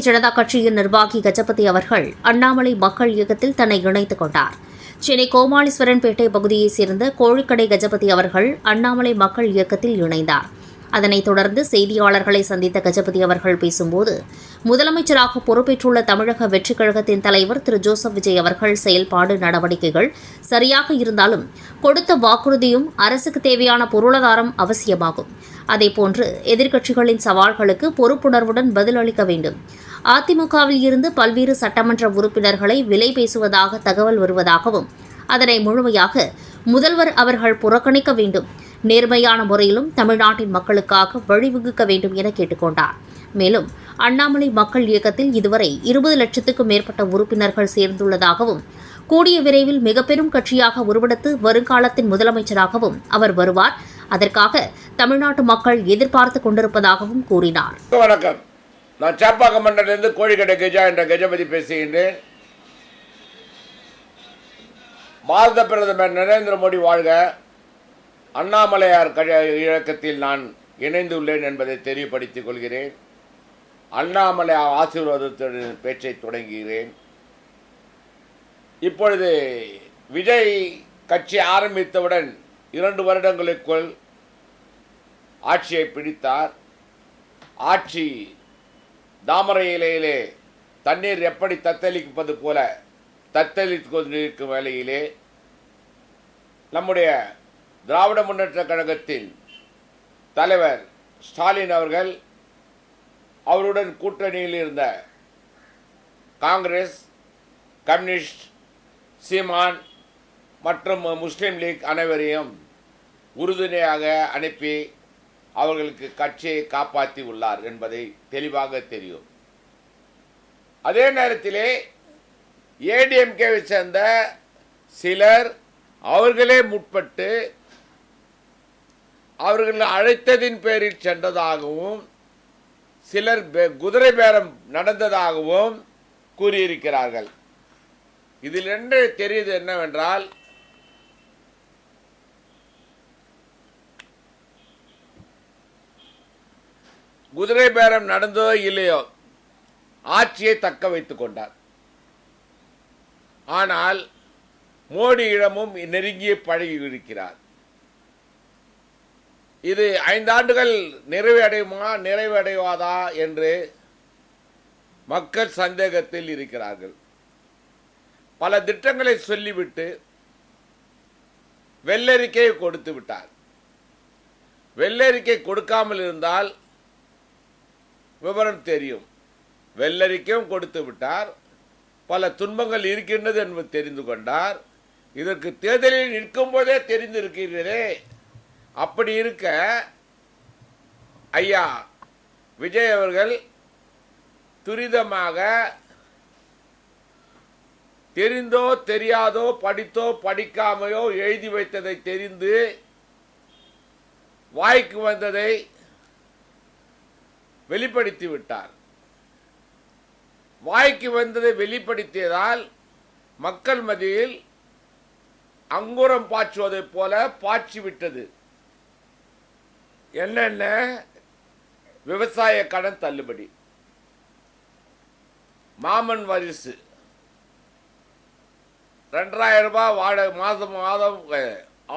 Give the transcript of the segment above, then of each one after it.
ஜனதா கட்சியின் நிர்வாகி கஜபதி அவர்கள் அண்ணாமலை மக்கள் இயக்கத்தில் தன்னை இணைத்துக் கொண்டார். சென்னை கோமாளீஸ்வரன்பேட்டை பகுதியைச் சேர்ந்த கோழிக்கடை கஜபதி அவர்கள் அண்ணாமலை மக்கள் இயக்கத்தில் இணைந்தார். அதனைத் தொடர்ந்து செய்தியாளர்களை சந்தித்த கஜபதி அவர்கள் பேசும்போது, முதலமைச்சராக பொறுப்பேற்றுள்ள தமிழக வெற்றிக் கழகத்தின் தலைவர் திரு ஜோசப் விஜய் அவர்கள் செயல்பாடு நடவடிக்கைகள் சரியாக இருந்தாலும் கொடுத்த வாக்குறுதியும் அரசுக்கு தேவையான பொருளாதாரம் அவசியமாகும். அதேபோன்று எதிர்க்கட்சிகளின் சவால்களுக்கு பொறுப்புணர்வுடன் பதிலளிக்க வேண்டும். அதிமுகவில் இருந்து பல்வேறு சட்டமன்ற உறுப்பினர்களை விலை பேசுவதாக தகவல் வருவதாகவும் அதனை முழுமையாக முதல்வர் அவர்கள் புறக்கணிக்க வேண்டும். நேர்மையான முறையிலும் தமிழ்நாட்டின் மக்களுக்காக வழிவகுக்க வேண்டும் என கேட்டுக்கொண்டார். மேலும் அண்ணாமலை மக்கள் இயக்கத்தில் இதுவரை 20 லட்சத்துக்கும் மேற்பட்ட உறுப்பினர்கள் சேர்ந்துள்ளதாகவும் கூடிய விரைவில் மிகப்பெரும் கட்சியாக உருவெடுத்து வருங்காலத்தின் முதலமைச்சராகவும் அவர் வருவார். அதற்காக தமிழ்நாட்டு மக்கள் எதிர்பார்த்துக் கொண்டிருப்பதாகவும் கூறினார். வணக்கம், நான் சாப்பாக்கம் மண்டலிருந்து கோழிக்கடை கஜா என்ற கஜபதி பேசுகின்றேன். பாரத பிரதமர் நரேந்திர மோடி வாழ்க, அண்ணாமலையார் இயக்கத்தில் நான் இணைந்துள்ளேன் என்பதை தெரியப்படுத்திக் கொள்கிறேன். அண்ணாமலை ஆசீர்வாதத்துடன் பேச்சை தொடங்குகிறேன். இப்பொழுது விஜய் கட்சி ஆரம்பித்தவுடன் 2 வருடங்களுக்குள் ஆட்சியை பிடித்தார். ஆட்சி தாமரை இலையிலே தண்ணீர் எப்படி தத்தளிப்பது போல தத்தளித்து கொண்டிருக்கும் வேளையிலே நம்முடைய திராவிட முன்னேற்ற கழகத்தின் தலைவர் ஸ்டாலின் அவர்கள் அவருடன் கூட்டணியில் இருந்த காங்கிரஸ், கம்யூனிஸ்ட், சீமான் மற்றும் முஸ்லீம் லீக் அனைவரையும் உறுதுணையாக அனுப்பி அவர்களுக்கு கட்சியை காப்பாற்றி உள்ளார் என்பதை தெளிவாக தெரியும். அதே நேரத்திலே ஏடிஎம்கேவை சேர்ந்த சிலர் அவர்களே முற்பட்டு அவர்கள் அழைத்ததின் பேரில் சென்றதாகவும் சிலர் குதிரை பேரம் நடந்ததாகவும் கூறியிருக்கிறார்கள். இதில் என்ன தெரியுது என்னவென்றால், குதிரை பேரம் நடந்ததோ இல்லையோ ஆட்சியை தக்க வைத்துக் கொண்டார். ஆனால் மோடியிடமும் நெருங்கிய பழகி இருக்கிறார். இது 5 ஆண்டுகள் நிறைவடையுமா நிறைவடைவாதா என்று மக்கள் சந்தேகத்தில் இருக்கிறார்கள். பல திட்டங்களை சொல்லிவிட்டு வெள்ளரிக்கையை கொடுத்து விட்டார். வெள்ளரிக்கை கொடுக்காமல் இருந்தால் விவரம் தெரியும். வெள்ளரிக்கையும் கொடுத்து விட்டார். பல துன்பங்கள் இருக்கின்றது என்பது தெரிந்து கொண்டார். இதற்கு தேர்தலில் நிற்கும் போதே தெரிந்திருக்கிறதே. அப்படி இருக்க ஐயா விஜய் அவர்கள் துரிதமாக தெரிந்தோ தெரியாதோ படித்தோ படிக்காமையோ எழுதி வைத்ததை தெரிந்து வாய்க்கு வந்ததை வெளிப்படுத்தி விட்டார். வாய்க்கு வந்ததை வெளிப்படுத்தியதால் மக்கள் மத்தியில் அங்குரம் பாய்ச்சுவதைப் போல பாய்ச்சி விட்டது. என்னென்ன? விவசாய கடன் தள்ளுபடி, மாமன் வாரிசு, 2000 ரூபாய் வாடகை, மாதம்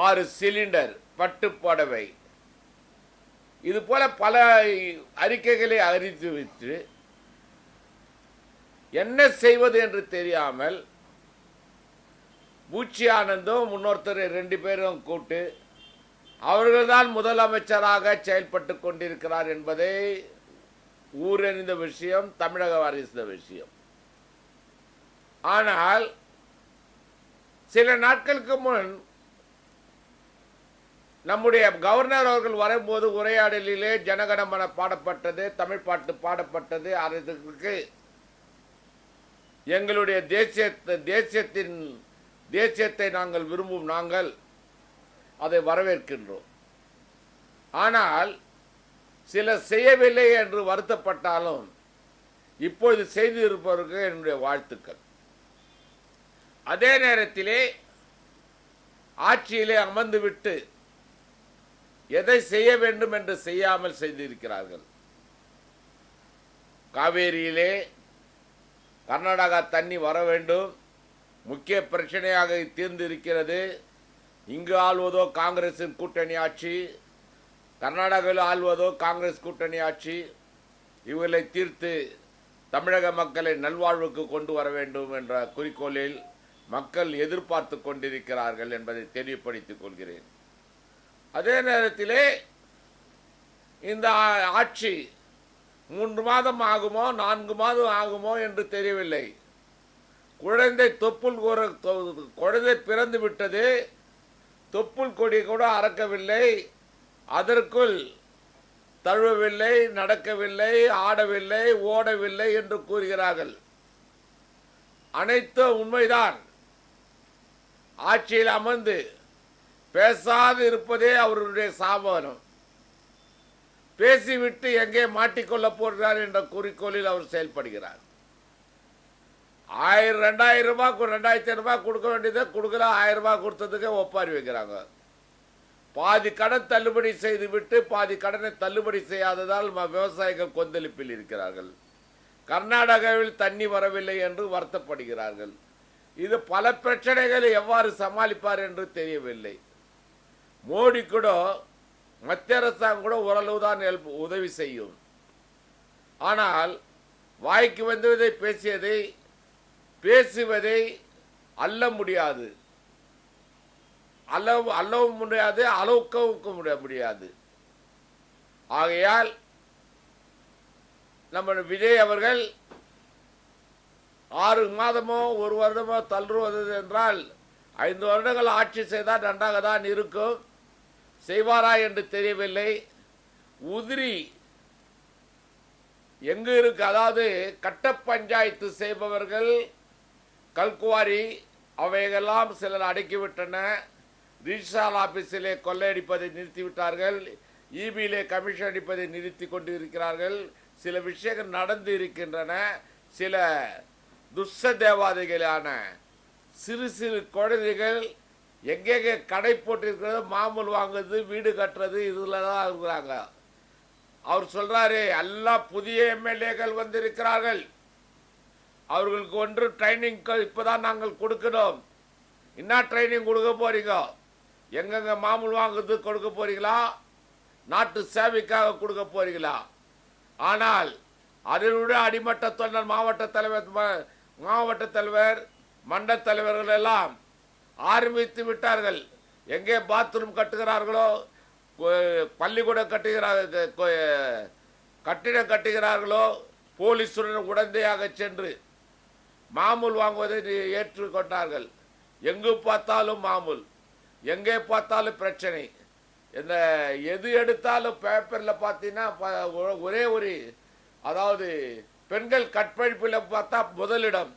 6 சிலிண்டர், பட்டு புடவை, இது போல பல அறிக்கைகளை அறிவித்து வைத்து என்ன செய்வது என்று தெரியாமல் பூச்சி ஆனந்தும் இன்னொருத்தர் 2 பேரும் கூட்டு அவர்கள்தான் முதலமைச்சராக செயல்பட்டு கொண்டிருக்கிறார் என்பதை ஊரறிந்த விஷயம், தமிழக அறிந்த விஷயம். ஆனால் சில நாட்களுக்கு முன் நம்முடைய கவர்னர் அவர்கள் வரும்போது உரையாடலிலே ஜனகணமன பாடப்பட்டது, தமிழ் பாட்டு பாடப்பட்டது. அதற்கு எங்களுடைய தேசியத்தை நாங்கள் விரும்பும் நாங்கள் அதை வரவேற்கின்றோம். ஆனால் சிலர் செய்யவில்லை என்று வருத்தப்பட்டாலும் இப்பொழுது செய்திருப்பவருக்கு என்னுடைய வாழ்த்துக்கள். அதே நேரத்திலே ஆட்சியிலே அமர்ந்துவிட்டு எதை செய்ய வேண்டும் என்று செய்யாமல் செய்திருக்கிறார்கள். காவேரியிலே கர்நாடகா தண்ணி வர வேண்டும், முக்கிய பிரச்சனையாக தீர்ந்து இருக்கிறது. இங்கு ஆள்வதோ காங்கிரசின் கூட்டணி ஆட்சி, கர்நாடகாவில் ஆள்வதோ காங்கிரஸ் கூட்டணி ஆட்சி. இவர்களை தீர்த்து தமிழக மக்களை நல்வாழ்வுக்கு கொண்டு வர வேண்டும் என்ற குறிக்கோளில் மக்கள் எதிர்பார்த்து கொண்டிருக்கிறார்கள் என்பதை தெளிவுபடுத்திக் கொள்கிறேன். அதே நேரத்திலே இந்த ஆட்சி 3 மாதம் ஆகுமோ 4 மாதம் ஆகுமோ என்று தெரியவில்லை. குழந்தை பிறந்து விட்டது, தொப்புள் கொடி கூட அறக்கவில்லை, அதற்குள் தழுவவில்லை, நடக்கவில்லை, ஆடவில்லை, ஓடவில்லை என்று கூறுகிறார்கள். அனைத்தும் உண்மைதான். ஆட்சியில் அமர்ந்து பேசாது இருப்பதே அவர்களுடைய சாபனம். பேசிவிட்டு எங்கே மாட்டிக்கொள்ளப் போகிறார் என்ற குறிக்கோளில் அவர் செயல்படுகிறார். 1000 2000 ரூபாய் 2500 ரூபாய் கொடுக்க வேண்டியதை கொடுக்கல, 1000 ரூபாய் கொடுத்ததுக்கே ஒப்பாரி வைக்கிறாங்க. பாதி கடன் தள்ளுபடி செய்துவிட்டு பாதி கடனை தள்ளுபடி செய்யாததால் விவசாயிகள் கொந்தளிப்பில் இருக்கிறார்கள். கர்நாடகாவில் தண்ணி வரவில்லை என்று வருத்தப்படுகிறார்கள். இது பல பிரச்சனைகளை எவ்வாறு சமாளிப்பார் என்று தெரியவில்லை. மோடி கூட, மத்திய அரசாங்கம் கூட ஓரளவுதான் உதவி செய்யும். ஆனால் வாய்க்கு வந்ததை பேசுவதை அள்ள முடியாது, அளவும் முடியாது, அளவுக்க முடியாது. ஆகையால் நம்ம விஜய் அவர்கள் 6 மாதமோ 1 வருடமோ தள்ளுவது என்றால் 5 வருடங்கள் ஆட்சி செய்தால் நன்றாக தான் இருக்கும். செய்வாரா என்று தெரியவில்லை. உதிரி எங்கு இருக்கு, அதாவது கட்ட பஞ்சாயத்து செய்பவர்கள், கல்குவாரி அவைகளெல்லாம் சிலர் அடக்கிவிட்டன. ரிஜிஸ்ட்ரார் ஆபீஸிலே கொள்ளையடிப்பதை நிறுத்திவிட்டார்கள், இபியிலே கமிஷன் அடிப்பதை நிறுத்தி கொண்டு இருக்கிறார்கள். சில விஷயங்கள் நடந்து இருக்கின்றன. சில துஷ்ட தேவாதைகளான சிறு சிறு குழந்தைகள் எங்கெங்கே கடை போட்டிருக்கிறது, மாமூல் வாங்குறது, வீடு கட்டுறது, இதில் தான் இருக்கிறாங்க. அவர் சொல்றாரு, எல்லாம் புதிய எம்எல்ஏக்கள் வந்திருக்கிறார்கள், அவர்களுக்கு ஒன்று ட்ரைனிங் இப்போதான் நாங்கள் கொடுக்கணும். என்ன ட்ரைனிங் கொடுக்க போறீங்க? எங்கெங்க மாமூல் வாங்குறது கொடுக்க போறீங்களா? நாட்டு சேவைக்காக கொடுக்க போறீங்களா? ஆனால் அதனுடைய அடிமட்ட தொண்டர், மாவட்ட தலைவர், மண்ட தலைவர்கள் எல்லாம் ஆரம்பித்து விட்டார்கள். எங்கே பாத்ரூம் கட்டுகிறார்களோ, பள்ளிக்கூடம் கட்டிடம் கட்டுகிறார்களோ, போலீசுடன் உடந்தையாக சென்று மாமூல் வாங்குவதை ஏற்றுக்கொண்டார்கள். எங்கு பார்த்தாலும் மாமூல், எங்கே பார்த்தாலும் பிரச்சனை. இந்த எது எடுத்தாலும் பேப்பரில் பார்த்தீங்கன்னா ஒரே ஒரு, அதாவது பெண்கள் கற்பழிப்பில் பார்த்தா முதலிடம்,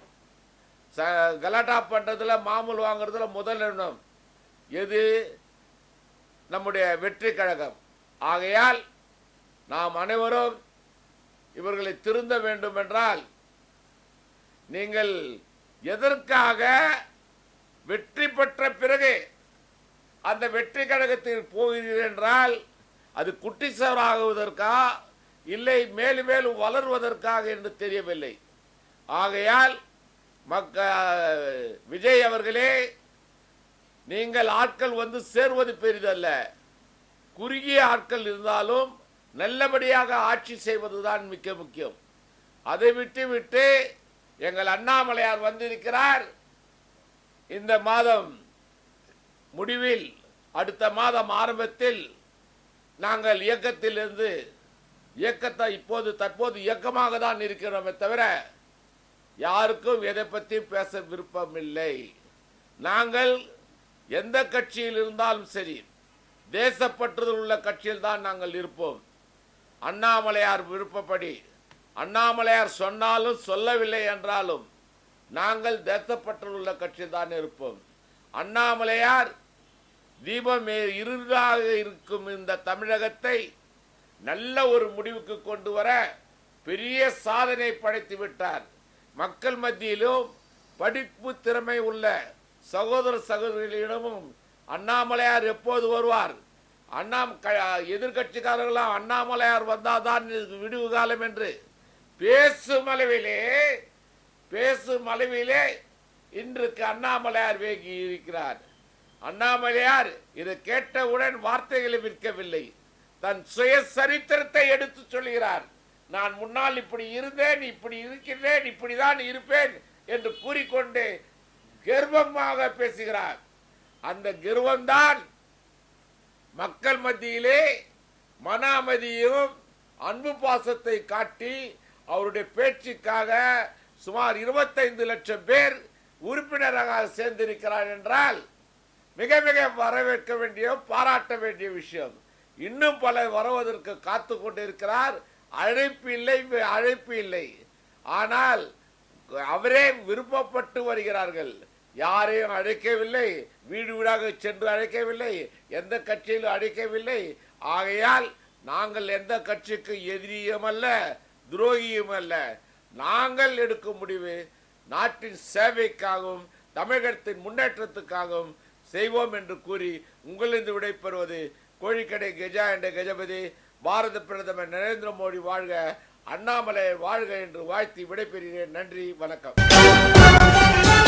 கலாட்டா பண்ணுறதுல மாமூல் வாங்குறதுல முதலிடம் எது? நம்முடைய வெற்றி கழகம். ஆகையால் நாம் அனைவரும் இவர்களை திருந்த வேண்டும் என்றால், நீங்கள் எதற்காக வெற்றி பெற்ற பிறகு அந்த வெற்றி கழகத்தில் போகிறீர்கள் என்றால், அது குட்டிச்சவர் ஆகுவதற்கா இல்லை மேலும் மேலும் வளர்வதற்காக என்று தெரியவில்லை. ஆகையால் விஜய் அவர்களே, நீங்கள் ஆட்கள் வந்து சேர்வது பெரிதல்ல, குறுகிய ஆட்கள் இருந்தாலும் நல்லபடியாக ஆட்சி செய்வதுதான் மிக முக்கியம். அதை விட்டு எங்கள் அண்ணாமலையார் வந்திருக்கிறார். இந்த மாதம் முடிவில், அடுத்த மாதம் ஆரம்பத்தில் நாங்கள் இயக்கத்திலிருந்து, தற்போது இயக்கமாக தான் இருக்கிறோமே தவிர யாருக்கும் எதை பற்றி பேச விருப்பமில்லை. நாங்கள் எந்த கட்சியில் இருந்தாலும் சரி, தேசப்பற்றுதல் உள்ள கட்சியில் தான் நாங்கள் இருப்போம். அண்ணாமலையார் விருப்பப்படி, அண்ணாமலையார் சொன்னாலும் சொல்லவில்லை என்றாலும் நாங்கள் தேசப்பற்றுதல் உள்ள கட்சியில் தான் இருப்போம். அண்ணாமலையார் தீபம் இருளாக இருக்கும் இந்த தமிழகத்தை நல்ல ஒரு முடிவுக்கு கொண்டு வர பெரிய சாதனை படைத்து விட்டார். மக்கள் மத்தியிலும் படிப்பு திறமை உள்ள சகோதர சகோதரிகளிடமும் அண்ணாமலையார் எப்போது வருவார், எதிர்கட்சிக்காரர்களாம் அண்ணாமலையார் வந்தாதான் விடுவு காலம் என்று பேசும் அளவிலே பேசும் அளவிலே இன்றைக்கு அண்ணாமலையார் வேகி இருக்கிறார். அண்ணாமலையார் இதை கேட்டவுடன் வார்த்தைகளை விற்கவில்லை, தன் சுய சரித்திரத்தை எடுத்து சொல்கிறார். நான் முன்னால் இப்படி இருந்தேன், இப்படி இருக்கின்றேன், இப்படிதான் இருப்பேன் என்று கூறிக்கொண்டு கர்வமாக பேசுகிறார். அந்த கர்வம்தான் மக்கள் மத்தியிலே மன அமைதியும் அன்பு பாசத்தை காட்டி அவருடைய பேச்சுக்காக சுமார் 25 லட்சம் பேர் உறுப்பினராக சேர்ந்திருக்கிறார் என்றால் மிக மிக வரவேற்க வேண்டிய, பாராட்ட வேண்டிய விஷயம். இன்னும் பலர் வருவதற்கு காத்து கொண்டிருக்கிறார். அழைப்பு இல்லை. ஆனால் அவரே விருப்பப்பட்டு வருகிறார்கள். யாரையும் அழைக்கவில்லை, வீடு வீடாக சென்று அழைக்கவில்லை, எந்த கட்சியிலும் அழைக்கவில்லை. ஆகையால் நாங்கள் எந்த கட்சிக்கு எதிரியும் அல்ல, துரோகியும் அல்ல. நாங்கள் எடுக்கும் முடிவு நாட்டின் சேவைக்காகவும் தமிழகத்தின் முன்னேற்றத்துக்காகவும் செய்வோம் என்று கூறி உங்களிருந்து விடைபெறுவது கோழிக்கடை கஜா என்ற கஜபதி. பாரத பிரதமர் நரேந்திர மோடி வாழ்க, அண்ணாமலை வாழ்க என்று வாழ்த்தி விடைபெறுகிறேன். நன்றி, வணக்கம்.